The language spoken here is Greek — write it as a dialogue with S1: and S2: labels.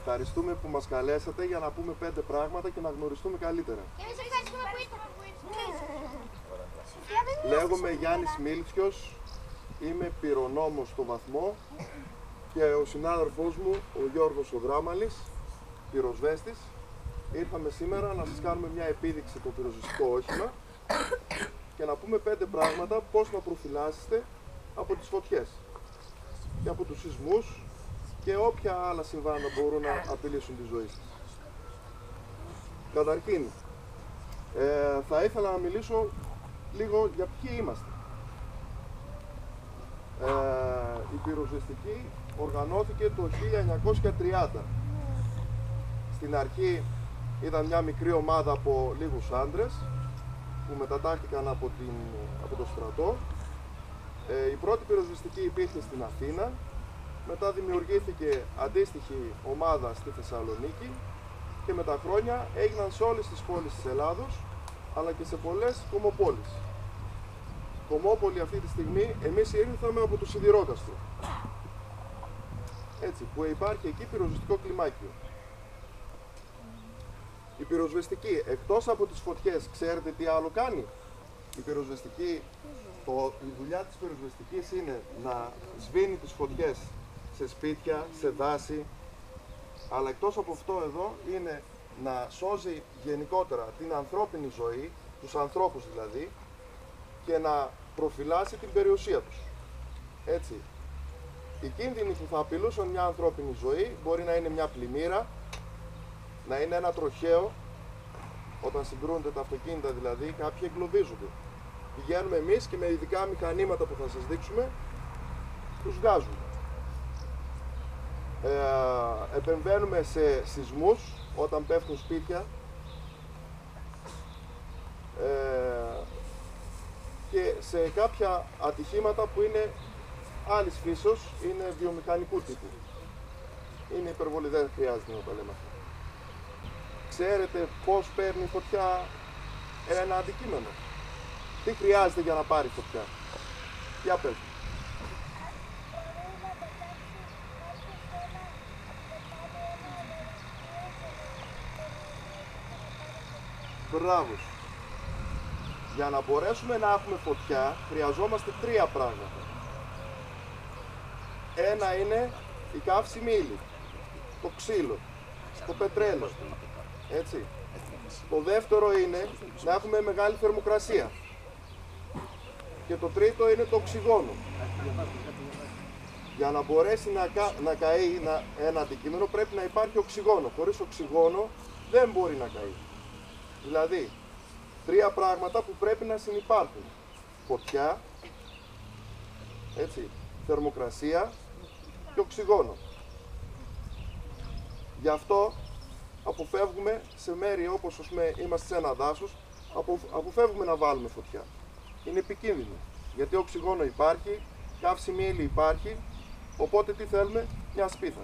S1: Ευχαριστούμε που μας καλέσατε για να πούμε 5 πράγματα και να γνωριστούμε καλύτερα. Λέγομαι Γιάννης Μίλτσιος, είμαι πυρονόμος στο βαθμό και ο συνάδελφός μου, ο Γιώργος ο Δράμαλης, πυροσβέστης. Ήρθαμε σήμερα να σας κάνουμε μια επίδειξη το πυροσβεστικό όχημα και να πούμε 5 πράγματα πώς να προφυλάσσεστε από τις φωτιές και από τους σεισμούς και όποια άλλα συμβάντα μπορούν να απειλήσουν τη ζωή σας. Καταρχήν, θα ήθελα να μιλήσω λίγο για ποιοι είμαστε. Η πυροσβεστική οργανώθηκε το 1930. Στην αρχή ήταν μια μικρή ομάδα από λίγους άντρες που μετατάχθηκαν από το στρατό. Η πρώτη πυροσβεστική υπήρχε στην Αθήνα, μετά δημιουργήθηκε αντίστοιχη ομάδα στη Θεσσαλονίκη και με τα χρόνια έγιναν σε όλες τις πόλεις της Ελλάδος, αλλά και σε πολλές κομμοπόλεις. Κομμόπολη αυτή τη στιγμή εμείς ήρθαμε από το Σιδηρόκαστρο. Έτσι, που υπάρχει εκεί πυροσβεστικό κλιμάκιο. Η πυροσβεστική, εκτός από τις φωτιές, ξέρετε τι άλλο κάνει? Η πυροσβεστική, η δουλειά της πυροσβεστικής είναι να σβήνει τις φωτιές σε σπίτια, σε δάση, αλλά εκτός από αυτό εδώ είναι να σώζει γενικότερα την ανθρώπινη ζωή, τους ανθρώπους δηλαδή, και να προφυλάσσει την περιουσία τους. Έτσι, οι κίνδυνοι που θα απειλούσαν μια ανθρώπινη ζωή μπορεί να είναι μια πλημμύρα, να είναι ένα τροχαίο, όταν συγκρούνται τα αυτοκίνητα δηλαδή, κάποιοι εγκλωβίζονται. Πηγαίνουμε εμείς και με ειδικά μηχανήματα που θα σας δείξουμε, τους βγάζουμε. Επεμβαίνουμε σε σεισμούς, όταν πέφτουν σπίτια, και σε κάποια ατυχήματα που είναι άλλης φύσεως, είναι βιομηχανικού τύπου. Είναι υπερβολή, δεν χρειάζεται να τα λέμε αυτό. Ξέρετε πώς παίρνει φωτιά ένα αντικείμενο? Τι χρειάζεται για να πάρει φωτιά? Για πες. Μπράβο. Για να μπορέσουμε να έχουμε φωτιά χρειαζόμαστε 3 πράγματα. Ένα είναι η καύσιμη ύλη, το ξύλο, το πετρέλαιο. Έτσι. Το δεύτερο είναι να έχουμε μεγάλη θερμοκρασία. Και το τρίτο είναι το οξυγόνο. Για να μπορέσει να καεί ένα αντικείμενο πρέπει να υπάρχει οξυγόνο. Χωρίς οξυγόνο δεν μπορεί να καεί. Δηλαδή, 3 πράγματα που πρέπει να συνυπάρχουν. Φωτιά, έτσι, θερμοκρασία και οξυγόνο. Γι' αυτό αποφεύγουμε σε μέρη όπως είμαστε σε ένα δάσος, αποφεύγουμε να βάλουμε φωτιά. Είναι επικίνδυνο, γιατί οξυγόνο υπάρχει, καύσιμη ύλη υπάρχει, οπότε τι θέλουμε? Μια σπίθα.